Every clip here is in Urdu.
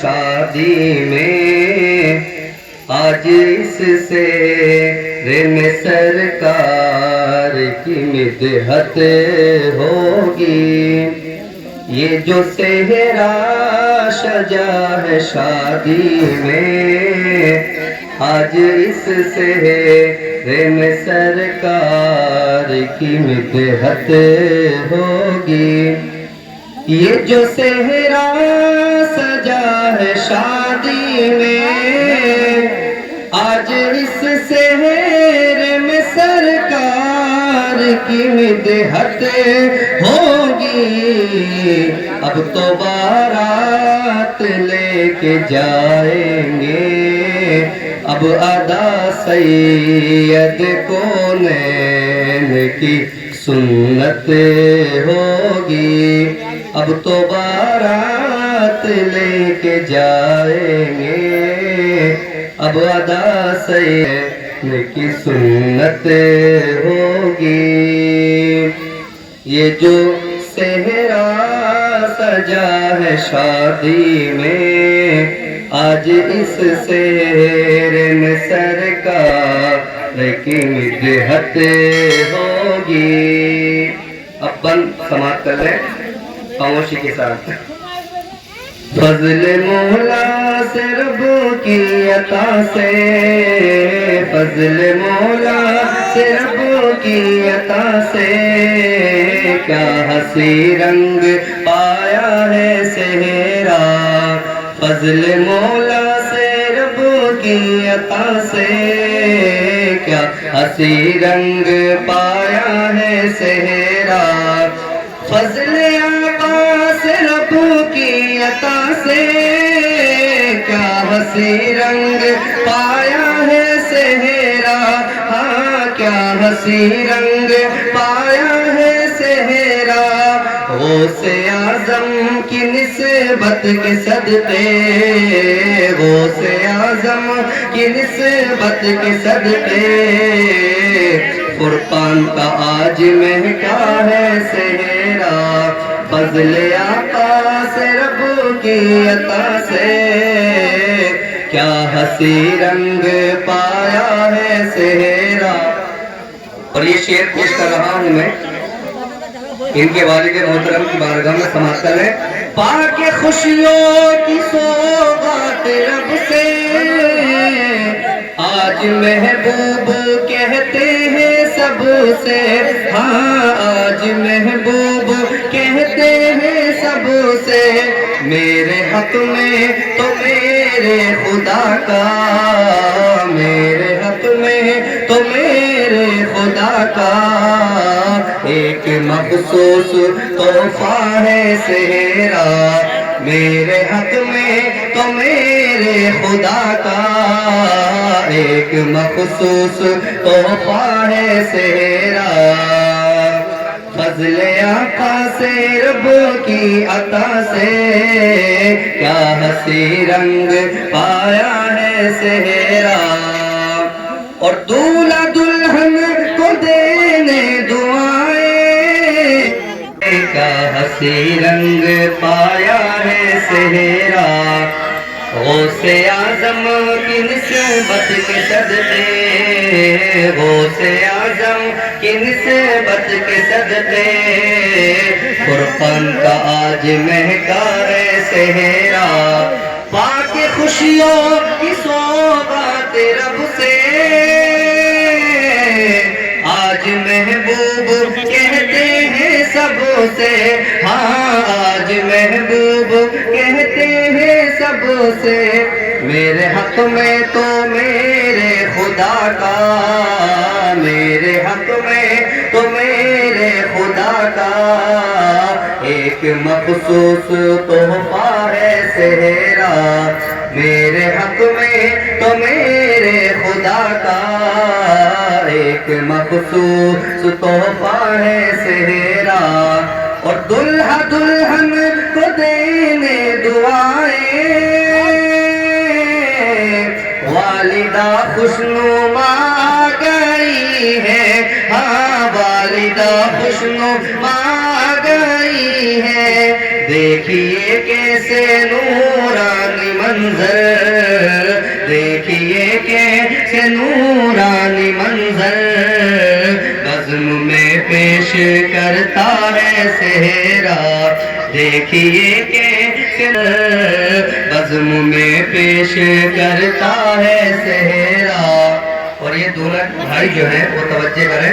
شادی میں آج اس سے میں سرکار کی مدحت ہوگی. یہ جو صحرا سجا ہے شادی میں آج اس سے میں سرکار کی مدحت ہوگی. یہ جو صحرا سجا ہے شادی میں آج اس صحرے میں سرکار کی مدحت ہوگی. اب تو بارات لے کے جائیں گے اب ادا سید کونین کی سنت ہوگی. اب تو بارات لے کے جائیں گے اب ادا سید کی سنت ہوگی. یہ جو صحرا سجا ہے شادی میں آج اس صحرے میں سرکار کی مدحت ہوگی. اب بند سماعت کر لیں خاموشی کے ساتھ. فضل مولا سے رب کی عطا سے فضل مولا سے رب کی عطا سے کیا ہنسی رنگ پایا ہے صحرا. فضل مولا سے رب کی عطا سے کیا ہنسی رنگ پایا ہے صحرا. فضل آقا سے رب کی عطا سے کیا ہنسی رنگ پایا ہے صحرا. ہاں کیا ہنسی رنگ پایا ہے صحرا. غوث اعظم کی نسبت کے صدقے غوث اعظم کی نسبت کے صدقے فرقان کا آج مہکا ہے صحرا. فضل آقا سے رب کی عطا سے کیا ہنسی رنگ پایا ہے صحرا. اور یہ شعر پیش کر رہا ہوں میں ان کے والد محترم کی بارگاہ میں سماعت کر لیں. پاک خوشیوں کی سوغات رب سے آج محبوب کہتے ہیں سب سے. ہاں آج محبوب کہتے ہیں سب سے. میرے حق میں تو میرے خدا کا میرے حق میں تو میرے خدا کا ایک مخصوص تحفہ ہے صحرا. میرے حق میں تو میرے خدا کا ایک مخصوص تحفہ ہے صحرا. فضل آقا سے رب کی عطا سے کیا ہنسی رنگ پایا ہے صحرا. اور دولہا دلہن کو دینے دعائیں کیا ہنسی رنگ پایا ہے صحرا. غوث اعظم کی نسبت کے صدقے غوث اعظم کی نسبت کے صدقے فرقان کا آج مہکا ہے صحرا. پاک خوشیوں کی سوغات رب سے آج محبوب کہتے ہیں سب سے. ہاں آج محبوب کہتے ہیں سب سے. میرے حق میں تو میرے خدا کا میرے حق میں تو میرے خدا کا ایک مخصوص تحفہ ہے صحرا. میرے حق میں تو میرے خدا کا ایک مخصوص تحفہ ہے صحرا. اور دلہا دلہن کو دینے دعائیں والدہ خوشنما گئی ہے. ہاں والدہ خوشنما گئی ہے. دیکھیے کیسے نورانی منظر، دیکھیے کیسے نورانی منظر، بزم میں پیش کرتا ہے صحرا، دیکھیے کیسے بزم میں پیش کرتا ہے صحرا۔ اور یہ دونوں بھائی جو ہیں وہ توجہ کریں،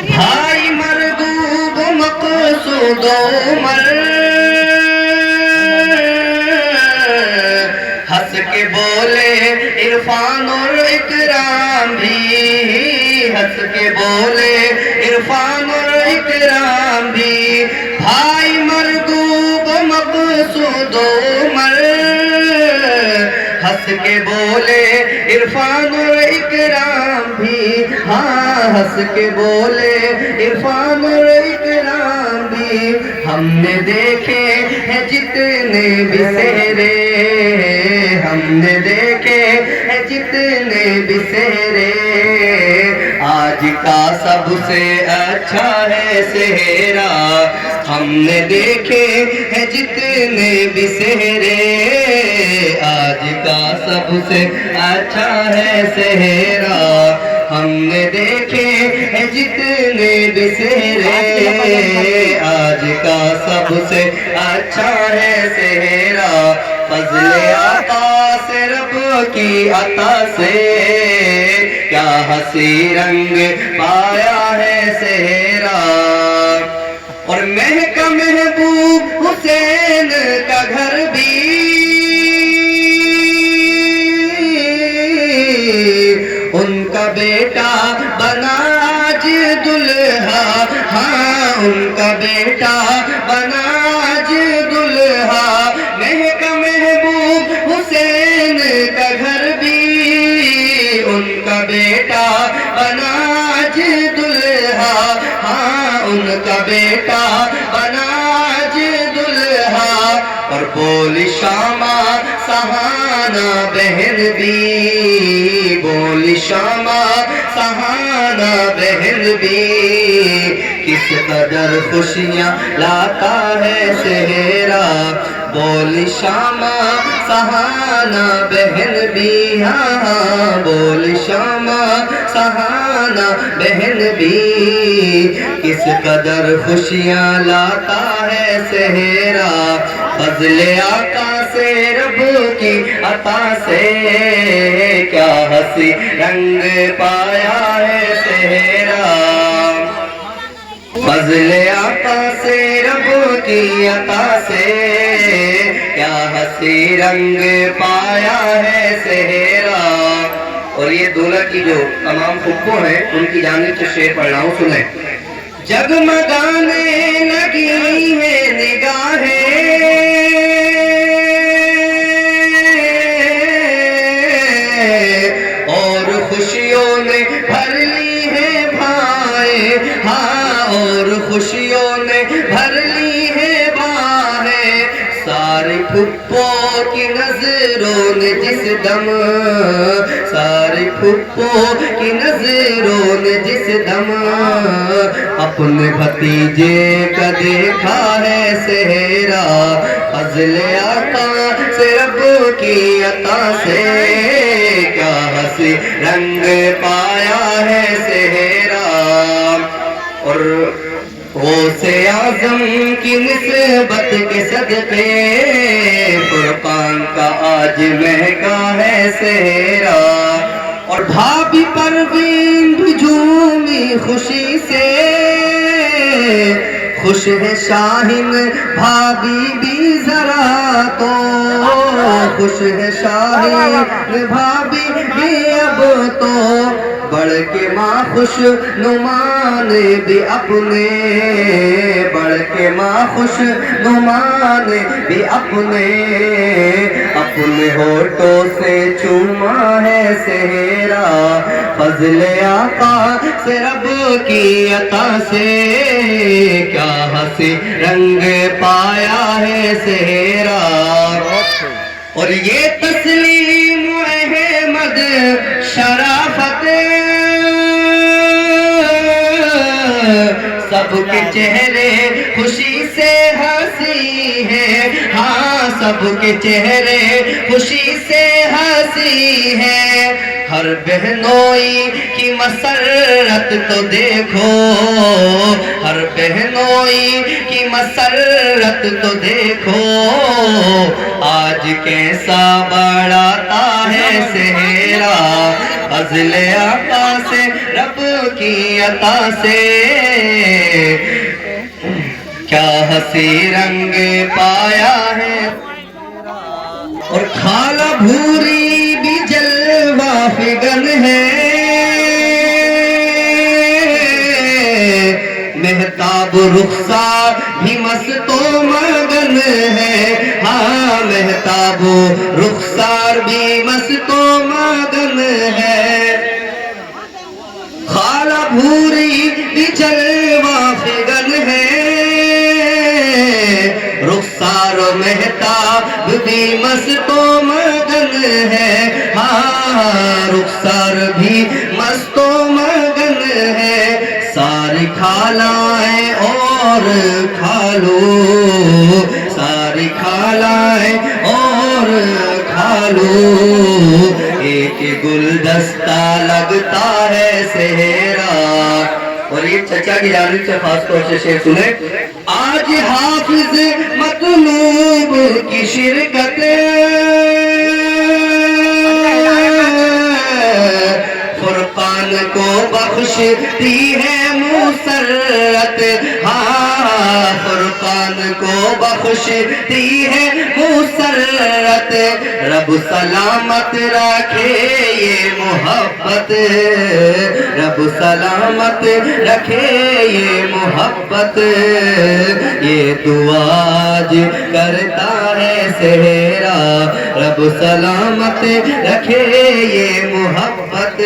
بھائی مرغوب مقصود عمر، ہنس کے بولے عرفان اور اکرام بھی، ہنس کے بولے عرفان اور اکرام بھی، بھائی مرغوب مقصود عمر، ہنس کے بولے عرفان اور اکرام بھی، ہاں ہنس کے بولے عرفان اور اکرام بھی، ہم نے دیکھے ہیں جتنے بھی سہرے، ہم نے دیکھے ہیں جتنے بھی سہرے، آج کا سب سے اچھا ہے سہرا، ہم نے دیکھے ہیں جتنے بھی سہرے، آج کا سب سے اچھا ہے سہرا، ہم نے دیکھے ہیں جتنے بھی سہرے، آج کا سب سے اچھا ہے سہرا، فضل آقا سے رب کی عطا سے کیا حسی رنگ پایا ہے سہرا، اور مہکا محبوب حسین کا گھر بھی ان کا بیٹا بنا آج دلہا، ہاں ان کا بیٹا بنا آج دلہا، مہکا محبوب حسین کا گھر بھی ان کا بیٹا بنا آج دلہا، ہاں ان کا بیٹا بنا آج دلہا، اور بولی شامہ سہانا بہن بھی، بولی شامہ سہانا بہن بھی، کس قدر خوشیاں لاتا ہے سہرا، بولی شامہ سہانا بہن بھی، ہاں بولی شامہ سہانا بہن بھی، کس قدر خوشیاں لاتا ہے سہرا، فضل آقا سے رب کی عطا سے کیا حسی رنگ پایا ہے سہرا، فضل آقا سے رب کی عطا سے کیا حسی رنگ پایا ہے سہرا، اور یہ دولہ کی جو تمام پھپھو ہیں ان کی جانب سے شعر پڑھ رہا ہوں، سنیں، جگمگانے لگی ہے نگاہیں اور خوشیوں نے بھر لی ہے بھائیں، ہاں اور خوشیوں نے بھر لی ہے باہیں، ساری پھپھو کی نظروں نے جس دم، ساری پھپھو کی نظروں نے جس دم اپنے بھتیجے کا دیکھا ہے سہرا، فضل آقا سے رب کی عطا سے کیا حسی رنگ پایا ہے سہرا، اور غوث اعظم کی نسبت کے صدقے فرقان کا آج مہکا ہے سہرا، اور بھابھی پروین بھی جھومی خوشی سے، خوش ہے شاہین بھابھی بھی ذرا تو، خوش ہے شاہین بھابھی بھی اب تو، بڑھ کے ماں خوش نمان بھی اپنے، بڑھ کے ماں خوش نمان بھی اپنے، اپنے ہونٹوں سے چوما ہے سہرا، فضل آقا سے رب کی عطا سے کیا حسی رنگ پایا ہے سہرا، اور یہ تسلیم احمد شرافت سب کے چہرے خوشی سے ہنسی ہے، ہاں سب کے چہرے خوشی سے ہنسی ہے، ہر بہنوئی کی مسرت تو دیکھو، ہر بہنوئی کی مسرت تو دیکھو، آج کیسا بڑھاتا ہے صحرا، فضل آقا سے رب کی عطا سے، کیا ہنسی رنگ پایا ہے، اور کھالا بھوری بھی جلوہ فگن ہے، مہتاب رخسار بھی مست و مگن ہے، ہاں مہتاب رخسار بھی مست و مگن ہے، خالہ بھوری بھی جلوہ فگن ہے، رخسار و مہتاب بھی مست و مگن ہے، ہاں رخسار بھی مست و مگن ہے، ساری کھالائیں اور کھالو، ساری کھالائیں اور کھالو، ایک گلدستہ لگتا ہے صحرا، اور یہ چچا کی جانب سے خاص طور سے شعر سنیں، آج حافظ مطلوب کی شرکت، فرقان کو بخشتی ہے مسرت، ہاں فرقان کو بخشتی ہے مسرت، رب سلامت رکھے یہ محبت، رب سلامت رکھے یہ محبت، یہ دعا آج کرتا ہے صحرا، رب سلامت رکھے یہ محبت،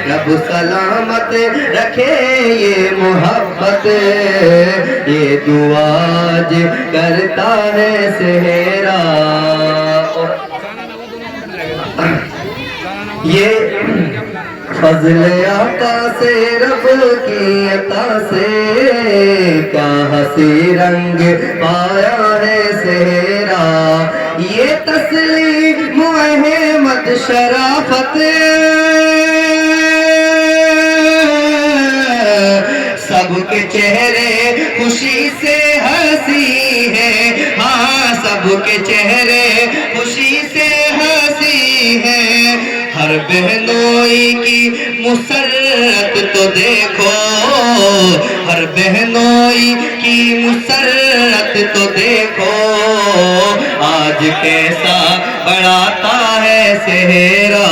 رب سلامت رکھے یہ محبت، یہ دعا آج کرتا ہے صحرا، یہ فضل آقا سے رب کی عطا سے، کیا ہنسی رنگ پایا ہے صحرا، یہ تسلیم احمد شرافت، سب کے چہرے خوشی سے ہنسی ہے، ہاں سب کے چہرے خوشی سے ہنسی ہے، ہر بہنوئی کی مسرت تو دیکھو، ہر بہنوئی کی مسرت تو دیکھو، آج کیسا بڑھاتا ہے صحرا،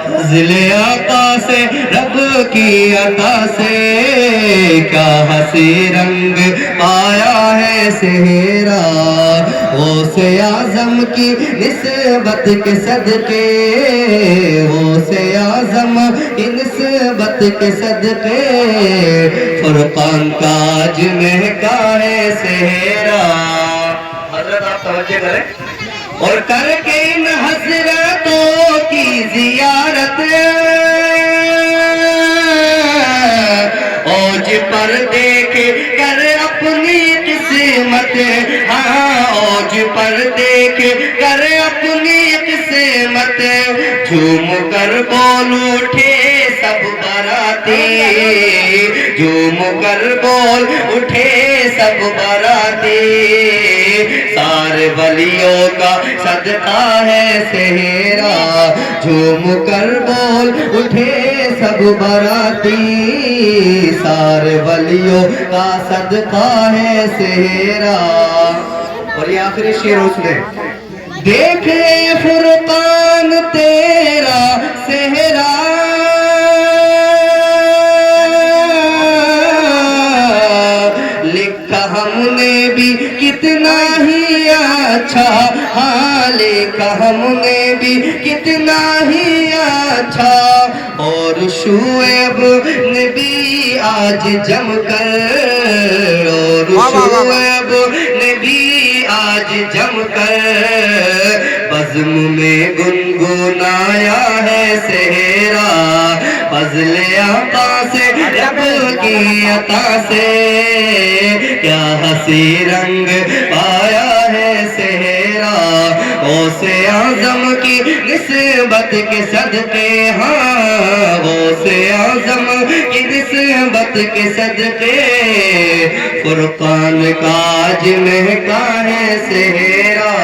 فضل آقا سے رب کی عطا سے، کیا ہنسی رنگ پایا ہے صحرا، غوث اعظم کی نسبت کے صدقے، غوث اعظم کی نسبت کے صدقے، فرقان کا آج مہکا ہے صحرا، حضرت آپ توجہ کریں، اور کر کے ان حضرتوں کی زیارت، اوج پر دیکھ کر اپنی قسمت، ہاں اوج پر دیکھ کر اپنی قسمت، جھوم کر بول اٹھے سب باراتی، جھوم کر بول اٹھے سب باراتی، سارے ولیوں کا صدقہ ہے صحرا، جھوم کر بول اٹھے سب باراتی، سارے ولیوں کا صدقہ ہے صحرا، اور یہ آخری شعر اس میں، دیکھے فرقان تیرا صحرا، لکھا ہم نے بھی کتنا ہی اچھا، ہاں لکھا ہم نے بھی کتنا ہی اچھا، اور شعیب نے بھی آج جم کر، اور شعیب نے بھی آج جم کر بزم میں گنگنایا ہے صحرا، فضل آقا سے رب کی عطا سے کیا حسی رنگ پایا ہے صحرا غوث اعظم کی نسبت کے صدقے ہاں غوث اعظم کی نسبت کے صدقے فرقان کا آج مہکا ہے صحرا